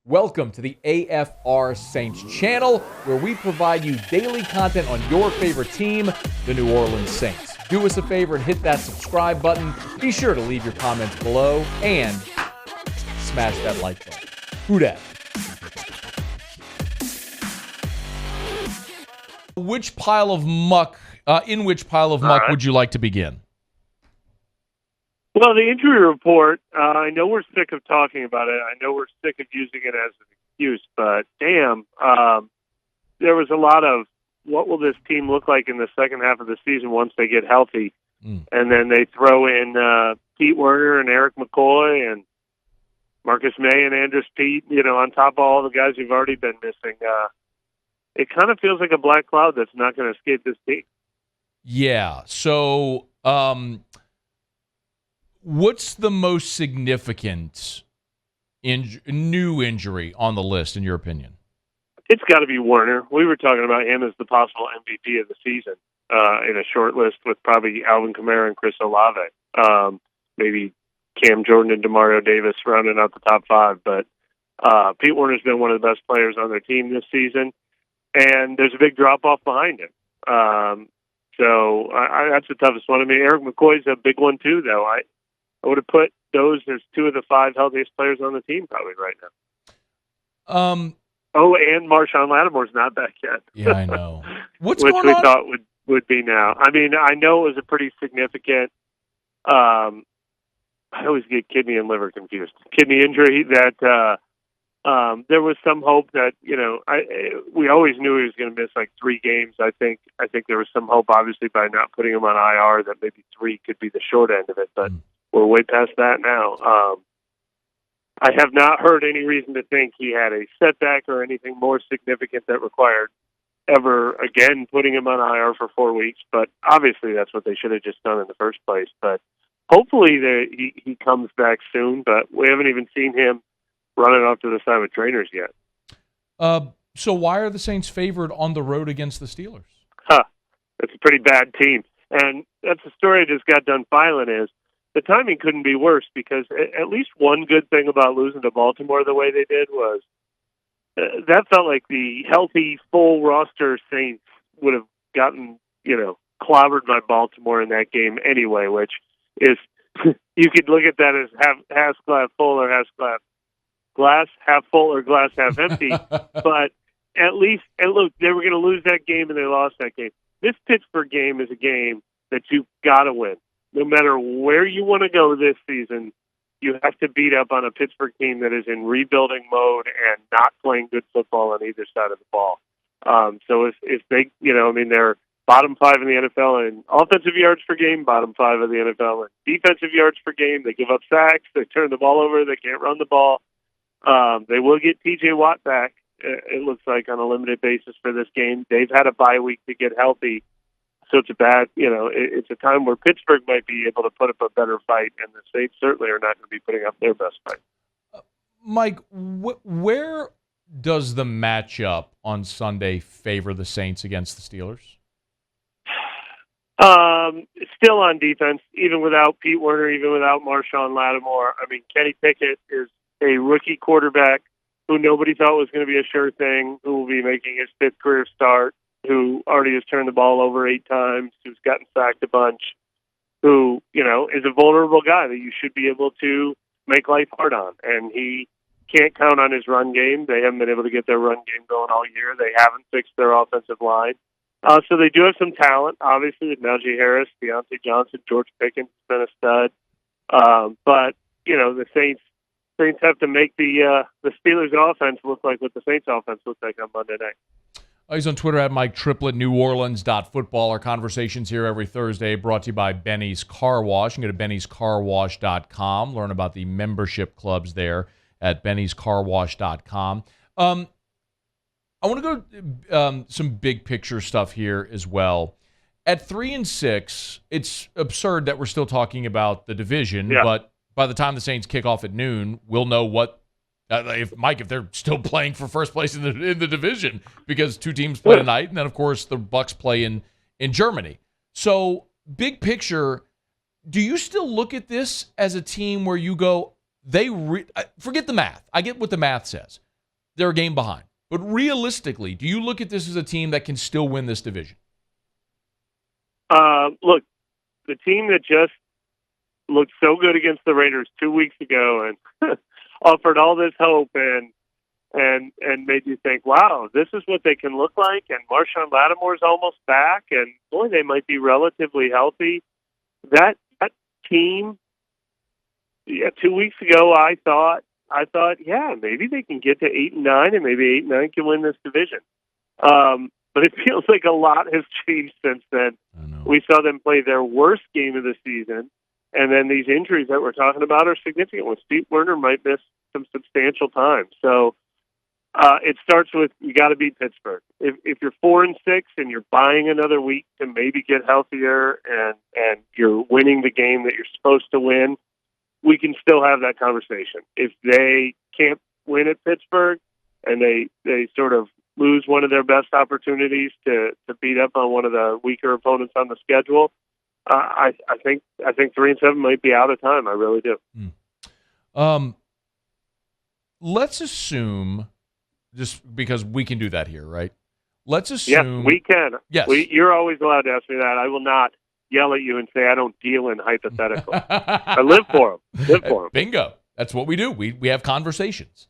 Welcome to the AFR Saints channel, where we provide you daily content on your favorite team, the New Orleans Saints. Do us a favor and hit that subscribe button. Be sure to leave your comments below and smash that like button. Who dat? In which pile of muck would you like to begin? Well, the injury report, I know we're sick of talking about it. I know we're sick of using it as an excuse, but damn, there was a lot of what will this team look like in the second half of the season once they get healthy. And then they throw in Pete Werner and Eric McCoy and Marcus May and Andrus Pete, on top of all the guys who've already been missing. It kind of feels like a black cloud that's not going to escape this team. Yeah, so what's the most significant new injury on the list, in your opinion? It's got to be Werner. We were talking about him as the possible MVP of the season in a short list with probably Alvin Kamara and Chris Olave. Maybe Cam Jordan and Demario Davis rounding out the top five. But Pete Werner's been one of the best players on their team this season, and there's a big drop-off behind him. So that's the toughest one. I mean, Eric McCoy's a big one too, though. I would have put those as two of the five healthiest players on the team probably right now. And Marshawn Lattimore's not back yet. Yeah, I know. What's which going we on? thought would be now. I mean, I know it was a pretty significant. I always get kidney and liver confused. Kidney injury that there was some hope that we always knew he was going to miss like 3 games. I think there was some hope, obviously, by not putting him on IR that maybe 3 could be the short end of it, but. We're way past that now. I have not heard any reason to think he had a setback or anything more significant that required ever again putting him on IR for 4 weeks. But obviously that's what they should have just done in the first place. But hopefully he comes back soon. But we haven't even seen him running off to the side with trainers yet. So why are the Saints favored on the road against the Steelers? That's a pretty bad team. And that's the story I just got done filing is, the timing couldn't be worse because at least one good thing about losing to Baltimore the way they did was that felt like the healthy, full roster Saints would have gotten, clobbered by Baltimore in that game anyway, which is, you could look at that as half glass full or glass half full or glass half empty. But at least, and look, they were going to lose that game and they lost that game. This Pittsburgh game is a game that you've got to win. No matter where you want to go this season, you have to beat up on a Pittsburgh team that is in rebuilding mode and not playing good football on either side of the ball. So if they, they're bottom 5 in the NFL in offensive yards per game, bottom 5 of the NFL in defensive yards per game. They give up sacks. They turn the ball over. They can't run the ball. They will get T.J. Watt back, it looks like, on a limited basis for this game. They've had a bye week to get healthy. So it's it's a time where Pittsburgh might be able to put up a better fight, and the Saints certainly are not going to be putting up their best fight. Mike, where does the matchup on Sunday favor the Saints against the Steelers? Still on defense, even without Pete Werner, even without Marshawn Lattimore. I mean, Kenny Pickett is a rookie quarterback who nobody thought was going to be a sure thing, who will be making his 5th career start, who already has turned the ball over 8 times, who's gotten sacked a bunch, who, is a vulnerable guy that you should be able to make life hard on. And he can't count on his run game. They haven't been able to get their run game going all year. They haven't fixed their offensive line. So they do have some talent, obviously, with Najee Harris, Deontay Johnson, George Pickens has been a stud. But, the Saints have to make the Steelers' offense look like what the Saints' offense looked like on Monday night. He's on Twitter at Mike Triplett, neworleans.football. Our conversations here every Thursday brought to you by Benny's Car Wash. You can go to bennyscarwash.com, learn about the membership clubs there at bennyscarwash.com. I want to go some big picture stuff here as well. At 3-6, it's absurd that we're still talking about the division, but by the time the Saints kick off at noon, we'll know what if they're still playing for first place in the division, because 2 teams play tonight, and then of course the Bucks play in Germany. So big picture, do you still look at this as a team where you go, forget the math. I get what the math says, they're a game behind. But realistically, do you look at this as a team that can still win this division? Look, the team that just looked so good against the Raiders 2 weeks ago and offered all this hope and made you think, wow, this is what they can look like, and Marshawn Lattimore's almost back, and boy, they might be relatively healthy. That team, 2 weeks ago, I thought, yeah, maybe they can get to 8-9, and maybe 8-9 can win this division. But it feels like a lot has changed since then. We saw them play their worst game of the season, and then these injuries that we're talking about are significant. Steve Werner might miss some substantial time. So it starts with you got to beat Pittsburgh. If you're 4-6 and you're buying another week to maybe get healthier and you're winning the game that you're supposed to win, we can still have that conversation. If they can't win at Pittsburgh and they sort of lose one of their best opportunities to beat up on one of the weaker opponents on the schedule, I think 3-7 might be out of time. I really do. Let's assume, just because we can do that here, right? Let's assume. Yes, we can. Yes. You're always allowed to ask me that. I will not yell at you and say I don't deal in hypotheticals. I live for them. Bingo. That's what we do. We have conversations.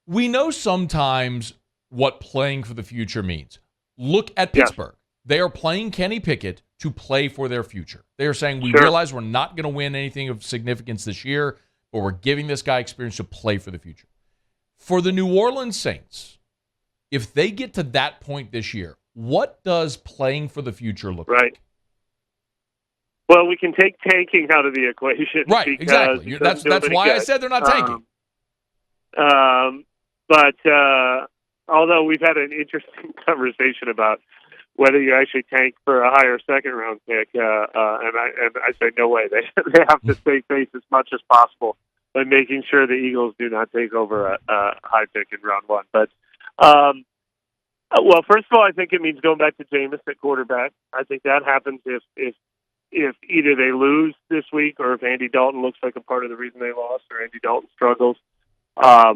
We know sometimes what playing for the future means. Look at Pittsburgh. Yes. They are playing Kenny Pickett to play for their future. They are saying, we realize we're not going to win anything of significance this year, but we're giving this guy experience to play for the future. For the New Orleans Saints, if they get to that point this year, what does playing for the future look like? Well, we can take tanking out of the equation. Right, exactly. That's why I said they're not tanking. But although we've had an interesting conversation about whether you actually tank for a higher second-round pick, and I say no way. They have to stay safe as much as possible by making sure the Eagles do not take over a high pick in round one. But well, first of all, I think it means going back to Jameis at quarterback. I think that happens if either they lose this week or if Andy Dalton looks like a part of the reason they lost or Andy Dalton struggles. I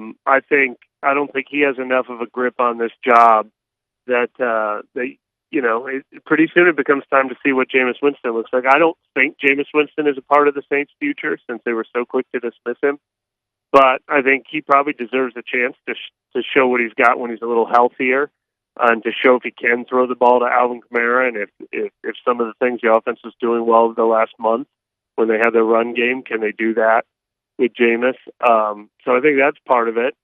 don't think he has enough of a grip on this job that pretty soon it becomes time to see what Jameis Winston looks like. I don't think Jameis Winston is a part of the Saints' future since they were so quick to dismiss him. But I think he probably deserves a chance to show what he's got when he's a little healthier and to show if he can throw the ball to Alvin Kamara and if some of the things the offense was doing well the last month when they had their run game, can they do that with Jameis? So I think that's part of it.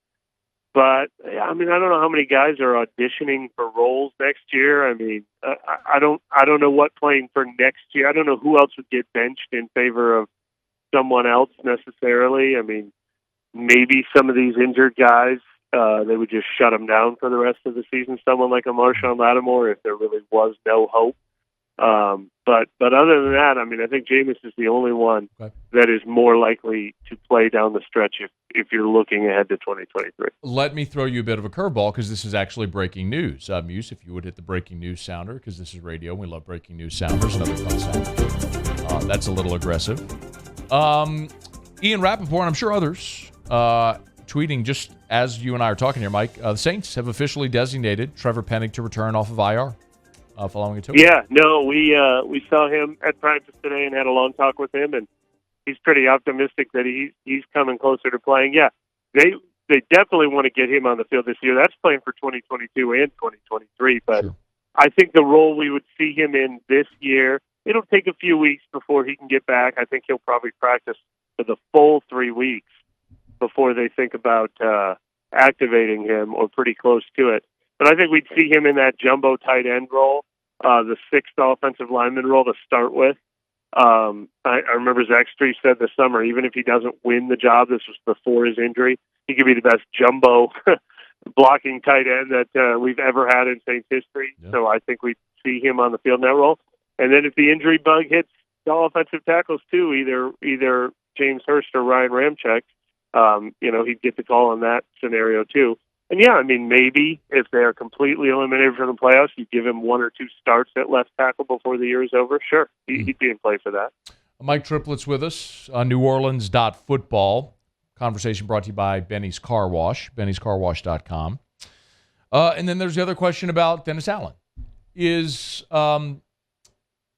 But I mean, I don't know how many guys are auditioning for roles next year. I mean, I don't know what playing for next year. I don't know who else would get benched in favor of someone else necessarily. I mean, maybe some of these injured guys, they would just shut them down for the rest of the season. Someone like a Marshawn Lattimore, if there really was no hope. But other than that, I mean, I think Jameis is the only one that is more likely to play down the stretch if you're looking ahead to 2023. Let me throw you a bit of a curveball because this is actually breaking news. Muse, if you would hit the breaking news sounder, because this is radio and we love breaking news sounders. Another fun sound. That's a little aggressive. Ian Rappaport, and I'm sure others, tweeting just as you and I are talking here, Mike, the Saints have officially designated Trevor Penning to return off of IR. Following a tour. Yeah, no, we saw him at practice today and had a long talk with him, and he's pretty optimistic that he's coming closer to playing. Yeah, they definitely want to get him on the field this year. That's playing for 2022 and 2023. But sure. I think the role we would see him in this year, it'll take a few weeks before he can get back. I think he'll probably practice for the full 3 weeks before they think about activating him or pretty close to it. But I think we'd see him in that jumbo tight end role, the sixth offensive lineman role to start with. I remember Zach Street said this summer, even if he doesn't win the job, this was before his injury, he could be the best jumbo blocking tight end that we've ever had in Saints history. Yeah. So I think we'd see him on the field in that role. And then if the injury bug hits the offensive tackles too, either James Hurst or Ryan Ramczyk, he'd get the call on that scenario too. And yeah, I mean, maybe if they're completely eliminated from the playoffs, you give him 1 or 2 starts at left tackle before the year is over. Sure, he'd be in play for that. Mike Triplett's with us on neworleans.football. Conversation brought to you by Benny's Car Wash, bennyscarwash.com. And then there's the other question about Dennis Allen.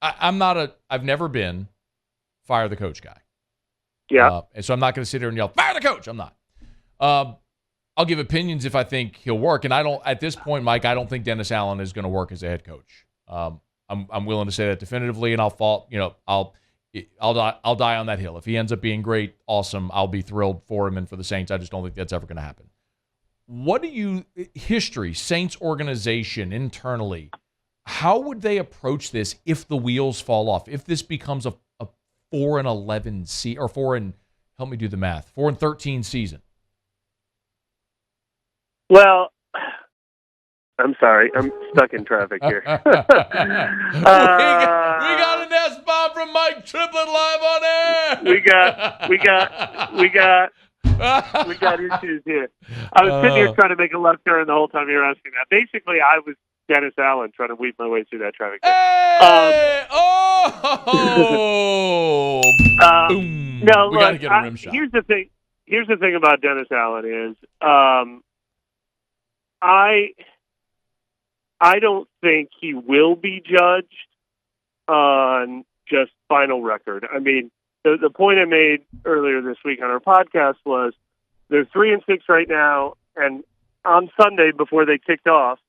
I've never been fire the coach guy. Yeah. And so I'm not going to sit here and yell, fire the coach. I'm not. I'll give opinions if I think he'll work. And at this point, Mike, I don't think Dennis Allen is going to work as a head coach. I'm willing to say that definitively, and I'll die on that hill. If he ends up being great, awesome. I'll be thrilled for him and for the Saints. I just don't think that's ever going to happen. Saints organization internally, how would they approach this if the wheels fall off? If this becomes a 4-11 or 4-13 season? Well, I'm sorry. I'm stuck in traffic here. We got an S-bomb from Mike Triplett live on air. We got issues here. I was sitting here trying to make a left turn the whole time you were asking that. Basically, I was Dennis Allen trying to weave my way through that traffic. Hey! Boom. No, we got to get a rim shot. Here's the thing about Dennis Allen is I don't think he will be judged on just final record. I mean, the point I made earlier this week on our podcast was they're 3-6 right now, and on Sunday before they kicked off,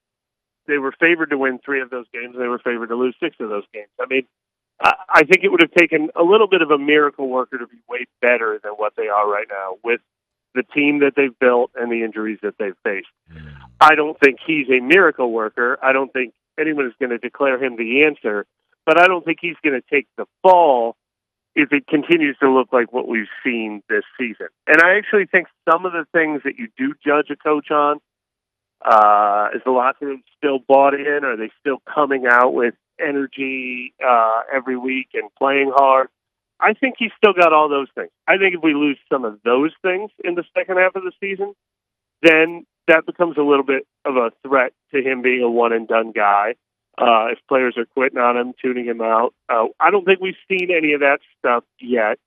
they were favored to win 3 of those games, and they were favored to lose 6 of those games. I mean, I think it would have taken a little bit of a miracle worker to be way better than what they are right now with the team that they've built and the injuries that they've faced. I don't think he's a miracle worker. I don't think anyone is going to declare him the answer, but I don't think he's going to take the fall if it continues to look like what we've seen this season. And I actually think some of the things that you do judge a coach on, is the locker room still bought in? Are they still coming out with energy every week and playing hard? I think he's still got all those things. I think if we lose some of those things in the second half of the season, then that becomes a little bit of a threat to him being a one-and-done guy. If players are quitting on him, tuning him out. I don't think we've seen any of that stuff yet.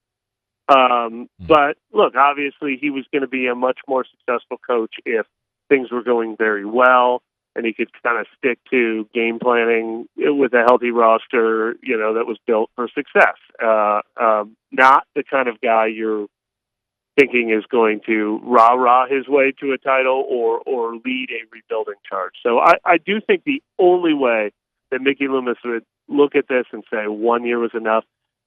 But, look, obviously he was going to be a much more successful coach if things were going very well and he could kind of stick to game planning with a healthy roster, that was built for success. Not the kind of guy you're thinking is going to rah-rah his way to a title or lead a rebuilding charge. So I do think the only way that Mickey Loomis would look at this and say 1 year was enough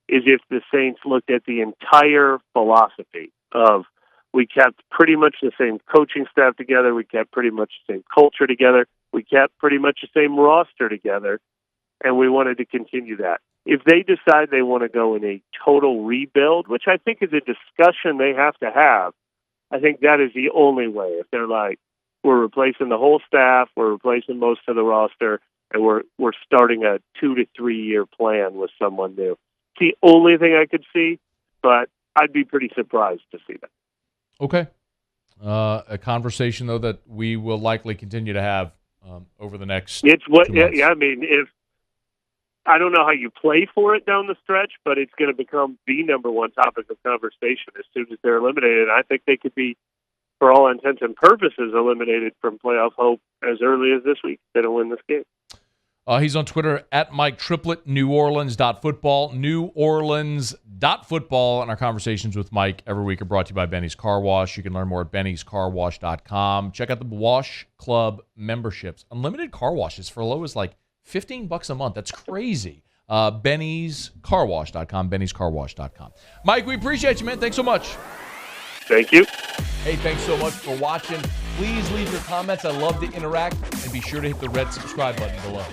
is if the Saints looked at the entire philosophy of we kept pretty much the same coaching staff together, we kept pretty much the same culture together, we kept pretty much the same roster together, and we wanted to continue that. If they decide they want to go in a total rebuild, which I think is a discussion they have to have, I think that is the only way. If they're like, we're replacing the whole staff, we're replacing most of the roster, and we're starting a 2 to 3 year plan with someone new. It's the only thing I could see, but I'd be pretty surprised to see that. Okay. A conversation, though, that we will likely continue to have over the next 2 months. Yeah, I mean, I don't know how you play for it down the stretch, but it's going to become the number one topic of conversation as soon as they're eliminated. I think they could be, for all intents and purposes, eliminated from playoff hope as early as this week. They don't win this game. He's on Twitter at Mike Triplett, neworleans.football, neworleans.football. And our conversations with Mike every week are brought to you by Benny's Car Wash. You can learn more at bennyscarwash.com. Check out the Wash Club memberships. Unlimited car washes for low as like $15 a month. That's crazy. bennyscarwash.com, bennyscarwash.com. Mike, we appreciate you, man. Thanks so much. Thank you. Hey, thanks so much for watching. Please leave your comments. I love to interact. And be sure to hit the red subscribe button below.